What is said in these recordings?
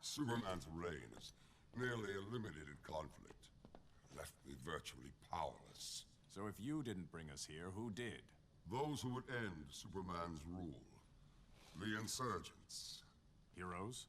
Superman's reign has nearly eliminated conflict. Left me virtually powerless. So if you didn't bring us here, who did? Those who would end Superman's rule. The insurgents. Heroes?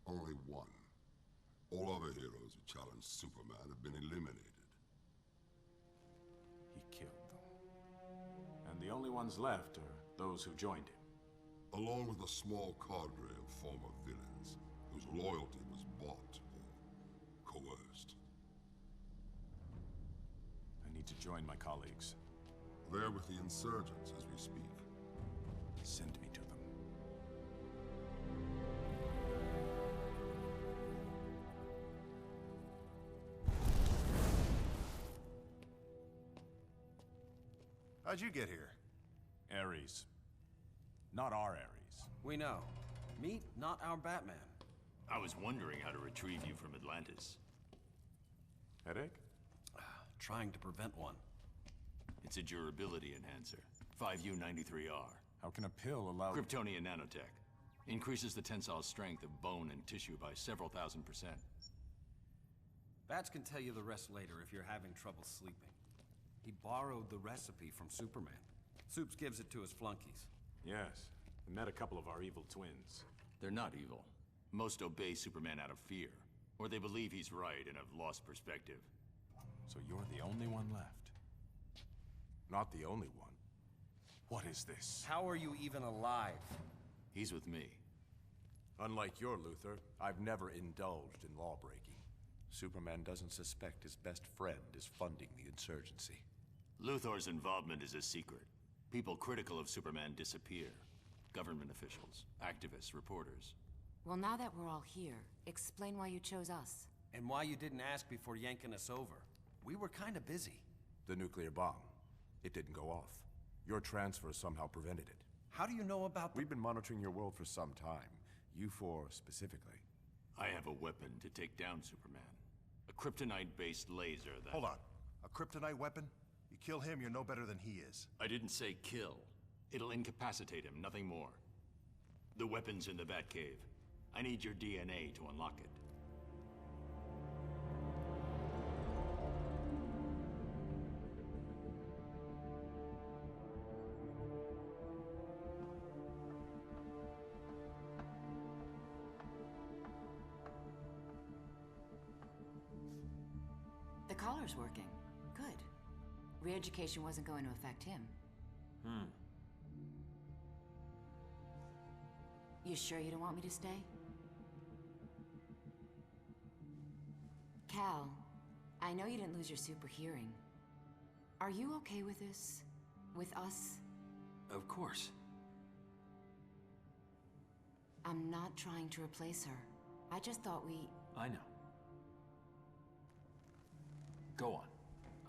Only one. All other heroes who challenged Superman have been eliminated. He killed them. And the only ones left are those who joined him. Along with a small cadre of former villains, whose loyalty was bought or coerced. I need to join my colleagues. They're with the insurgents as we speak. Send me to them. How'd you get here? Ares. Not our Ares. We know. Meet not our Batman. I was wondering how to retrieve you from Atlantis. Headache? Trying to prevent one. It's a durability enhancer. 5U93R. How can a pill allow... Kryptonian nanotech. Increases the tensile strength of bone and tissue by several thousand %. Bats can tell you the rest later if you're having trouble sleeping. He borrowed the recipe from Superman. Supes gives it to his flunkies. Yes. I met a couple of our evil twins. They're not evil. Most obey Superman out of fear. Or they believe he's right and have lost perspective. So you're the only one left. Not the only one. What is this? How are you even alive? He's with me. Unlike your Luthor, I've never indulged in lawbreaking. Superman doesn't suspect his best friend is funding the insurgency. Luthor's involvement is a secret. People critical of Superman disappear. Government officials, activists, reporters. Well, now that we're all here, explain why you chose us. And why you didn't ask before yanking us over. We were kinda busy. The nuclear bomb. It didn't go off. Your transfer somehow prevented it. How do you know about We've been monitoring your world for some time. You four specifically. I have a weapon to take down Superman. A kryptonite-based laser that... Hold on. A kryptonite weapon? You kill him, you're no better than he is. I didn't say kill. It'll incapacitate him, nothing more. The weapon's in the Batcave. I need your DNA to unlock it. The collar's working. Good. Re-education wasn't going to affect him. You sure you don't want me to stay? Cal, I know you didn't lose your super hearing. Are you okay with this? With us? Of course. I'm not trying to replace her. I just thought we... I know. Go on.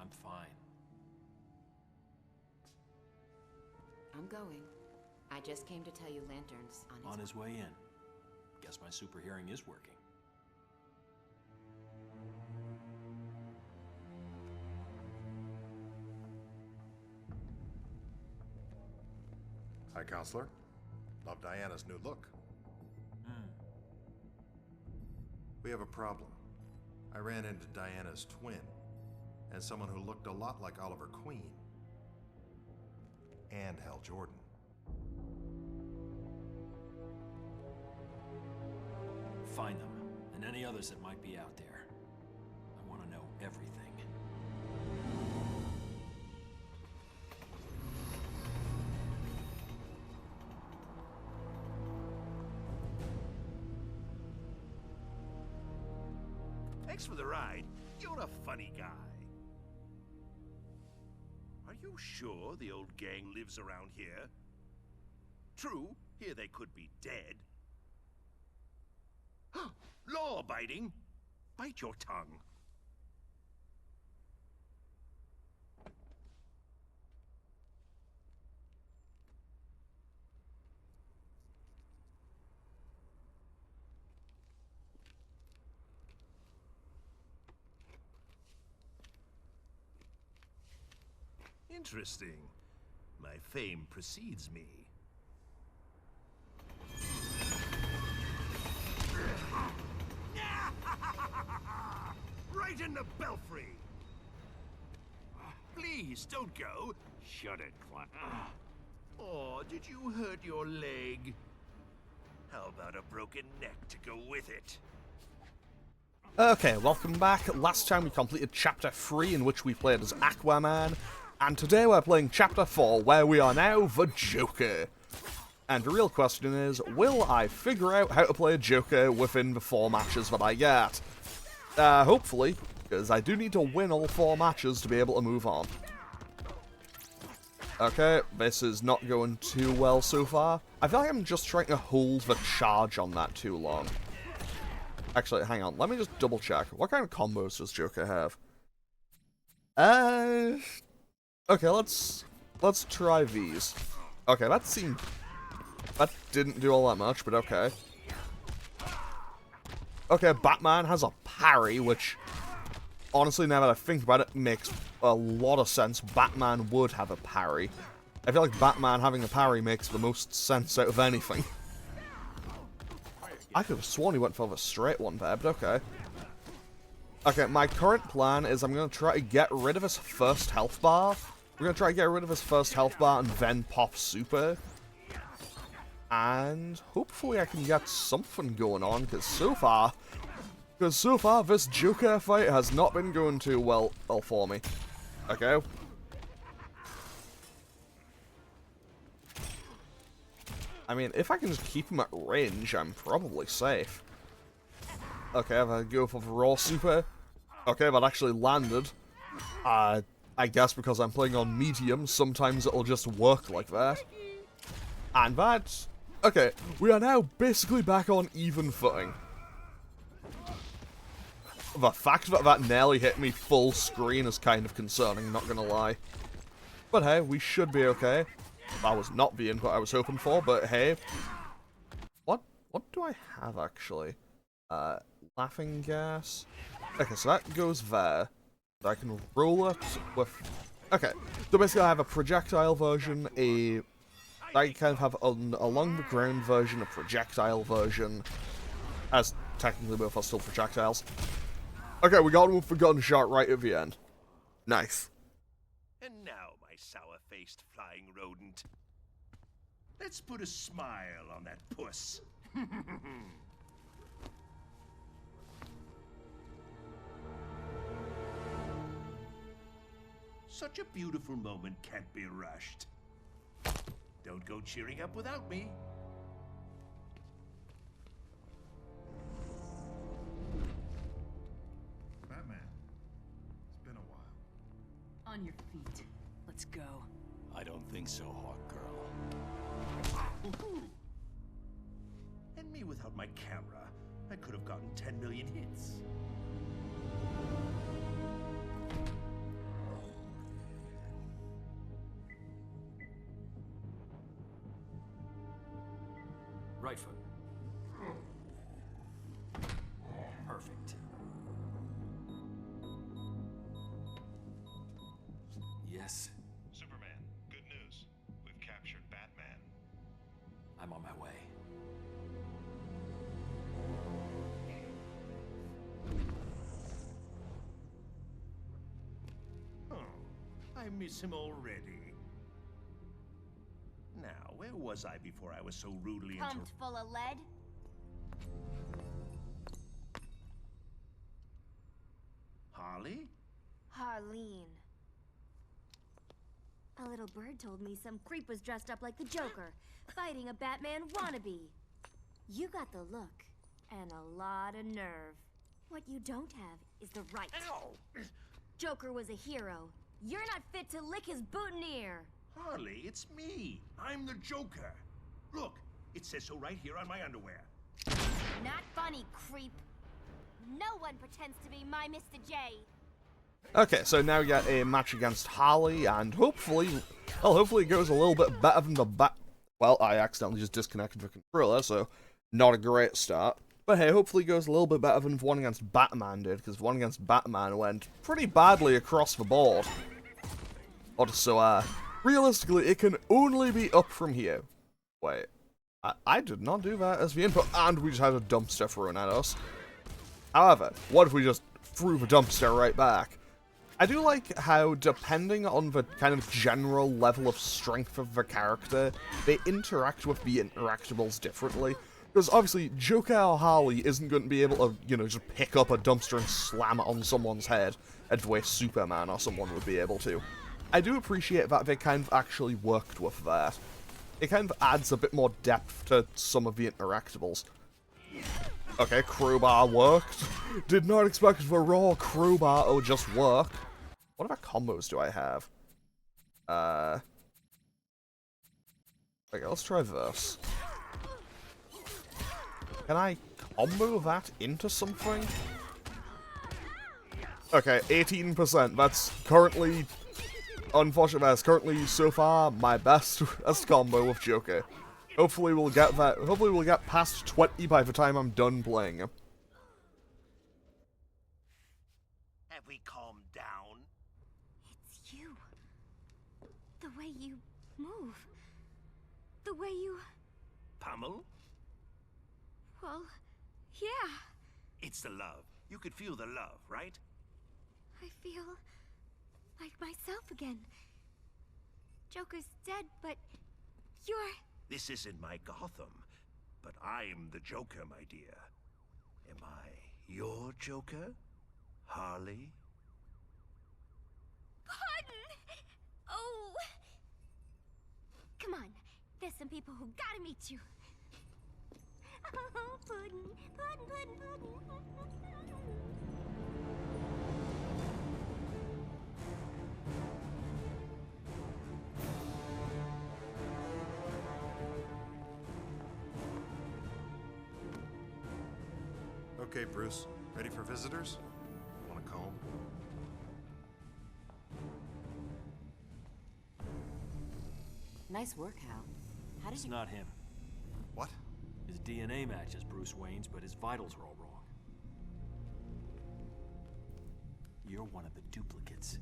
I'm fine. I'm going. I just came to tell you Lantern's On his way in. Guess my super hearing is working. Hi, Counselor. Love Diana's new look. We have a problem. I ran into Diana's twin, and someone who looked a lot like Oliver Queen. And Hal Jordan. Find them, and any others that might be out there. I want to know everything. Thanks for the ride. You're a funny guy. Are you sure the old gang lives around here? True, here they could be dead. Law-abiding? Bite your tongue. Interesting. My fame precedes me. right in the belfry. Please, don't go. Shut it, Clem. Oh, did you hurt your leg? How about a broken neck to go with it? Okay, welcome back. Last time we completed Chapter 3, in which we played as Aquaman, and today we're playing Chapter 4, where we are now the Joker. And the real question is, will I figure out how to play Joker within the 4 matches that I get? Hopefully, because I do need to win all 4 matches to be able to move on. Okay, this is not going too well so far. I feel like I'm just trying to hold the charge on that too long. Actually, hang on, let me just double check. What kind of combos does Joker have? Okay, let's try these. Okay, that didn't do all that much, but okay. Okay, Batman has a parry, which, honestly, now that I think about it, makes a lot of sense. Batman would have a parry. I feel like Batman having a parry makes the most sense out of anything. I could have sworn he went for the straight one there, but okay. Okay, my current plan is I'm going to try to get rid of his first health bar. We're going to try to get rid of his first health bar and then pop super. And hopefully I can get something going on, because so far this Joker fight has not been going too well for me. Okay. I mean, if I can just keep him at range, I'm probably safe. Okay, if I go for the raw super. Okay, that actually landed. I guess because I'm playing on medium, sometimes it'll just work like that. And that... Okay, we are now basically back on even footing. The fact that that nearly hit me full screen is kind of concerning, not gonna lie. But hey, we should be okay. That was not the input I was hoping for, but hey. What do I have, actually? Laughing gas. Okay, so that goes there. I can roll it with... Okay, so basically I have a projectile version, I kind of have an along the ground version, a projectile version, as technically both are still projectiles. Okay, we got him with the gunshot right at the end. Nice. And now, my sour-faced flying rodent. Let's put a smile on that puss. Such a beautiful moment can't be rushed. Don't go cheering up without me. Batman, it's been a while. On your feet. Let's go. I don't think so, Hawk Girl. And me without my camera, I could have gotten 10 million hits. Right foot. Perfect. Yes. Superman, good news. We've captured Batman. I'm on my way. Oh, I miss him already. Now, where was I before I was so rudely Pumped full of lead? Harley? Harleen. A little bird told me some creep was dressed up like the Joker, fighting a Batman wannabe. You got the look, and a lot of nerve. What you don't have is the right. Ow! Joker was a hero. You're not fit to lick his boutonniere. Harley, it's me. I'm the Joker. Look, it says so right here on my underwear. Not funny, creep. No one pretends to be my Mr. J. Okay, so now we got a match against Harley, and hopefully it goes a little bit better than the Well, I accidentally just disconnected the controller, so not a great start. But hey, hopefully it goes a little bit better than the one against Batman did, because the one against Batman went pretty badly across the board. So, realistically, it can only be up from here. Wait, I did not do that as the input, and we just had a dumpster thrown at us. However, what if we just through the dumpster right back. I do like how, depending on the kind of general level of strength of the character, they interact with the interactables differently. Because obviously, Joker or Harley isn't going to be able to, you know, just pick up a dumpster and slam it on someone's head the way Superman or someone would be able to. I do appreciate that they kind of actually worked with that. It kind of adds a bit more depth to some of the interactables. Okay, crowbar worked. Did not expect the raw crowbar to just work. What other combos do I have? Okay, let's try this. Can I combo that into something? Okay, 18%. That's currently... Unfortunately, that's currently, so far, my best combo with Joker. Hopefully we'll get that... Hopefully we'll get past 20 by the time I'm done playing. Have we calmed down? It's you. The way you move. The way you... Pummel? Well, yeah. It's the love. You could feel the love, right? I feel like myself again. Joker's dead, but you're... This isn't my Gotham, but I'm the Joker, my dear. Am I your Joker, Harley? Pardon! Oh! Come on, there's some people who gotta meet you. Oh, Puddin', Puddin', Puddin', Puddin'. Okay, Bruce. Ready for visitors? Want a comb? Nice work, Hal. How did It's you... not him. What? His DNA matches Bruce Wayne's, but his vitals are all wrong. You're one of the duplicates.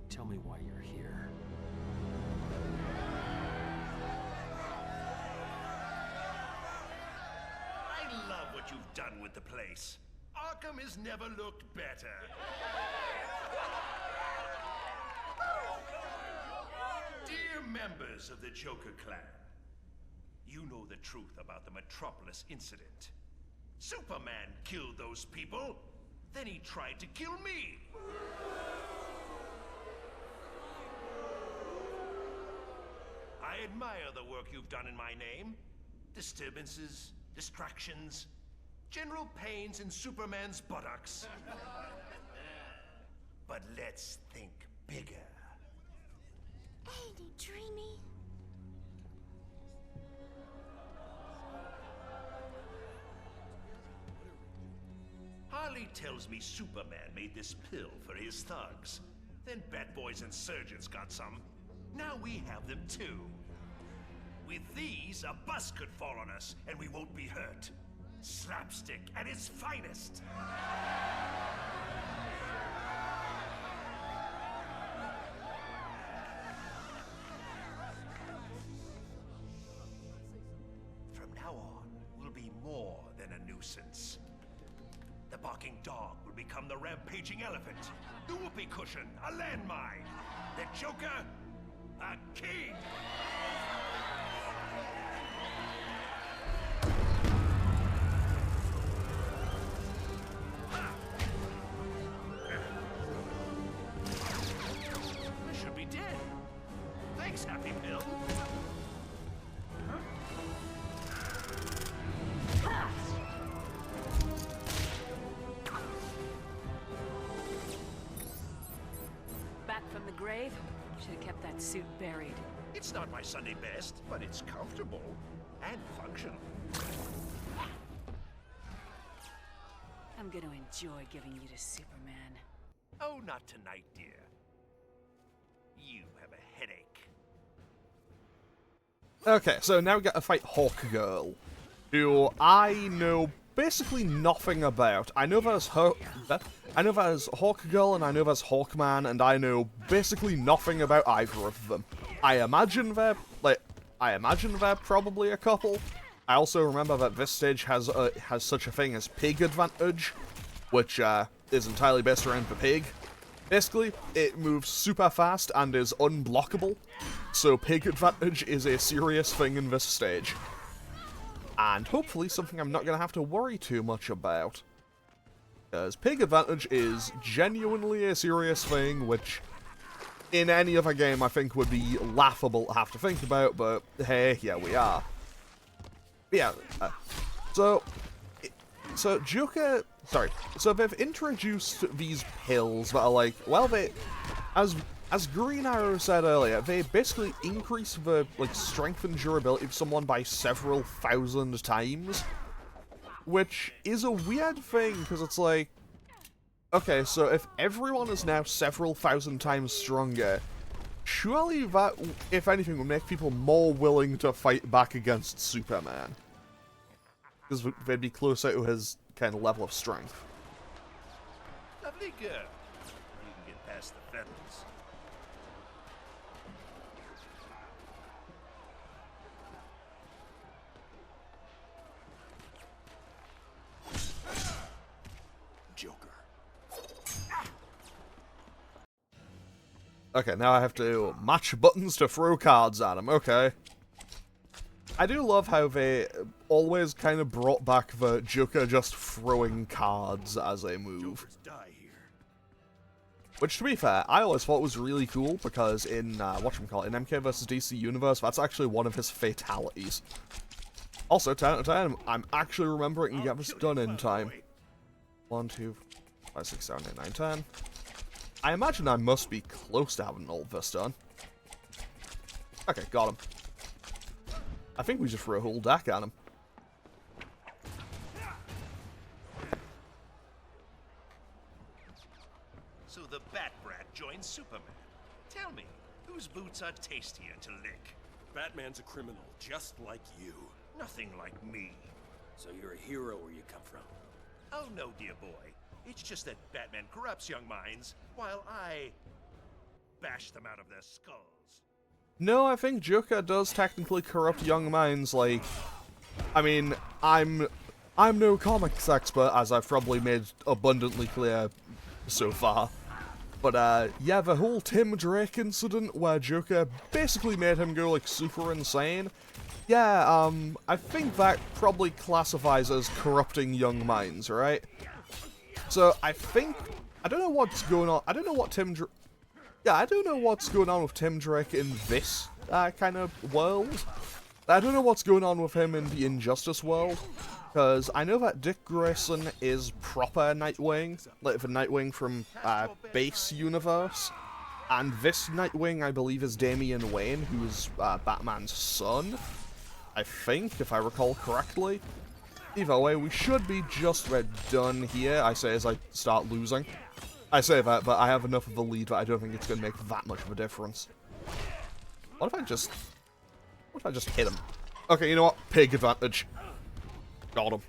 Tell me why you're here. I love what you've done with the place. Arkham has never looked better. Dear members of the Joker clan, you know the truth about the Metropolis incident. Superman killed those people, then he tried to kill me. I admire the work you've done in my name. Disturbances, distractions, general pains in Superman's buttocks. But let's think bigger. Ain't it dreamy? Harley tells me Superman made this pill for his thugs. Then Bat Boys and Surgeons got some. Now we have them too. With these, a bus could fall on us and we won't be hurt. Slapstick at its finest. From now on, we'll be more than a nuisance. The barking dog will become the rampaging elephant. The whoopee cushion, a landmine. The Joker, a king. I should be dead. Thanks, Happy Pill. Back from the grave? Should have kept that suit buried. It's not my Sunday best, but it's comfortable and functional. I'm gonna enjoy giving you to Superman. Oh, not tonight, dear. You have a headache. Okay, so now we get to fight Hawkgirl, who I know basically nothing about. I know there's Hawkgirl and I know there's Hawkman, and I know basically nothing about either of them. I imagine they're probably a couple. I also remember that this stage has such a thing as pig advantage, which is entirely based around the pig. Basically, it moves super fast and is unblockable, so pig advantage is a serious thing in this stage. And hopefully something I'm not going to have to worry too much about. Because pig advantage is genuinely a serious thing, which in any other game I think would be laughable to have to think about, but hey, here we are. Yeah, so Joker... Sorry, so they've introduced these pills that are like, well, they, as Green Arrow said earlier, they basically increase the, like, strength and durability of someone by several thousand times, which is a weird thing, because it's like, okay, so if everyone is now several thousand times stronger, surely that, if anything, would make people more willing to fight back against Superman. Because they'd be closer to his kind of level of strength. Lovely girl. You can get past the feathers. Joker. Okay, now I have to match buttons to throw cards at him. Okay. I do love how they always kind of brought back the Joker just throwing cards as a move. Which, to be fair, I always thought was really cool, because in, whatchamacallit, in MK vs. DC Universe, that's actually one of his fatalities. Also, 10 out of 10, I'm actually remembering to get this done in time. 1, 2, 5, 6, 7, 8, 9, 10. I imagine I must be close to having all this done. Okay, got him. I think we just threw a whole deck at him. So the Bat Brat joins Superman. Tell me, whose boots are tastier to lick? Batman's a criminal, just like you. Nothing like me. So you're a hero where you come from? Oh no, dear boy. It's just that Batman corrupts young minds, while I bash them out of their skulls. No, I think Joker does technically corrupt young minds, like... I mean, I'm no comics expert, as I've probably made abundantly clear so far. But, yeah, the whole Tim Drake incident, where Joker basically made him go, like, super insane, yeah, I think that probably classifies as corrupting young minds, right? So, I don't know what's going on, I don't know what I don't know what's going on with Tim Drake in this kind of world. I don't know what's going on with him in the Injustice world, because I know that Dick Grayson is proper Nightwing, like the Nightwing from base universe, and this Nightwing, I believe, is Damian Wayne, who is Batman's son, I think, if I recall correctly. Either way, we should be just about done here, I say as I start losing. I say that, but I have enough of a lead that I don't think it's going to make that much of a difference. What if I just hit him? Okay, you know what? Pig advantage. Got him.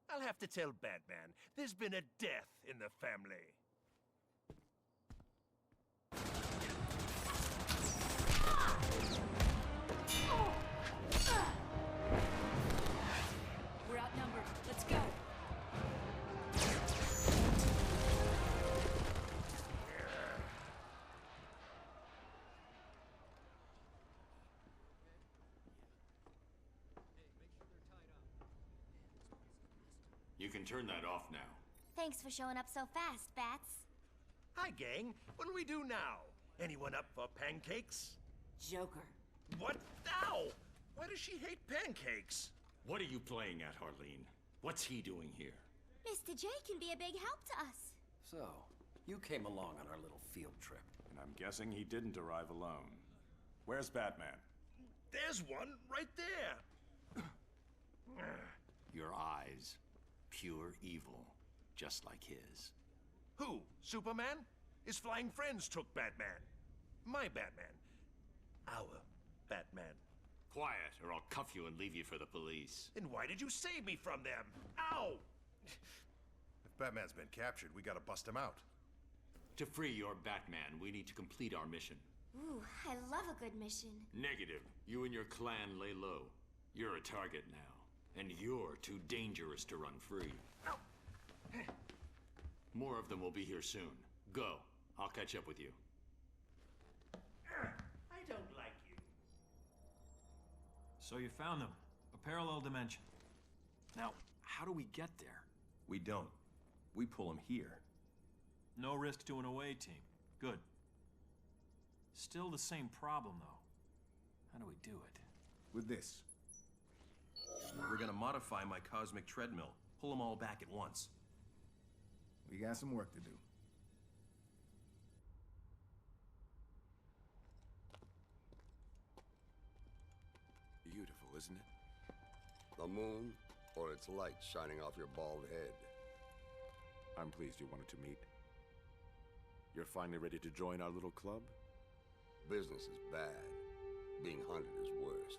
I'll have to tell Batman, there's been a death in the family. We're outnumbered. Let's go. You can turn that off now. Thanks for showing up so fast, Bats. Hi, gang. What do we do now? Anyone up for pancakes? Joker. What? Ow! Why does she hate pancakes? What are you playing at, Harleen? What's he doing here? Mr. J can be a big help to us. So, you came along on our little field trip. And I'm guessing he didn't arrive alone. Where's Batman? There's one right there. Your eyes. Pure evil. Just like his. Who? Superman? His flying friends took Batman. My Batman. Our Batman. Quiet, or I'll cuff you and leave you for the police. Then why did you save me from them? Ow! If Batman's been captured, we gotta bust him out. To free your Batman, we need to complete our mission. Ooh, I love a good mission. Negative. You and your clan lay low. You're a target now, and you're too dangerous to run free. More of them will be here soon. Go. I'll catch up with you. I don't like you. So you found them. A parallel dimension. Now, how do we get there? We don't. We pull him here. No risk to an away team. Good. Still the same problem, though. How do we do it? With this. We're gonna modify my cosmic treadmill. Pull them all back at once. We got some work to do. Beautiful, isn't it? The moon, or its light shining off your bald head. I'm pleased you wanted to meet. You're finally ready to join our little club? Business is bad. Being hunted is worse.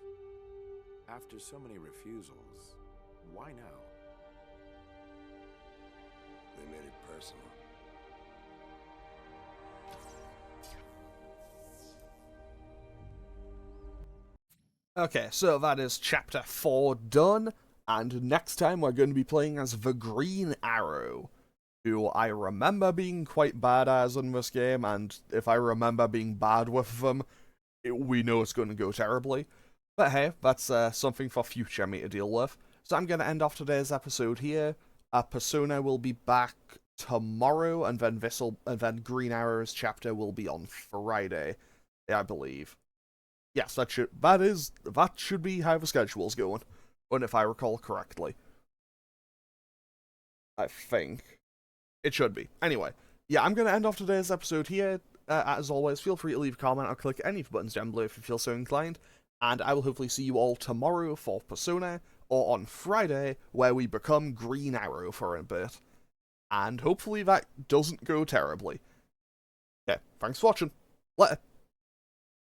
After so many refusals, why now? They made it personal. Okay, so that is Chapter 4 done, and next time we're going to be playing as the Green Arrow, who I remember being quite bad as in this game, and if I remember being bad with them, we know it's going to go terribly. But hey, that's something for future me to deal with. So I'm going to end off today's episode here. Persona will be back tomorrow, and then Green Arrow's chapter will be on Friday, I believe. Yes, that should be how the schedule's going, and if I recall correctly. I think it should be. Anyway, yeah, I'm going to end off today's episode here. As always, feel free to leave a comment or click any of the buttons down below if you feel so inclined, and I will hopefully see you all tomorrow for Persona, or on Friday, where we become Green Arrow for a bit. And hopefully that doesn't go terribly. Okay, thanks for watching. Later.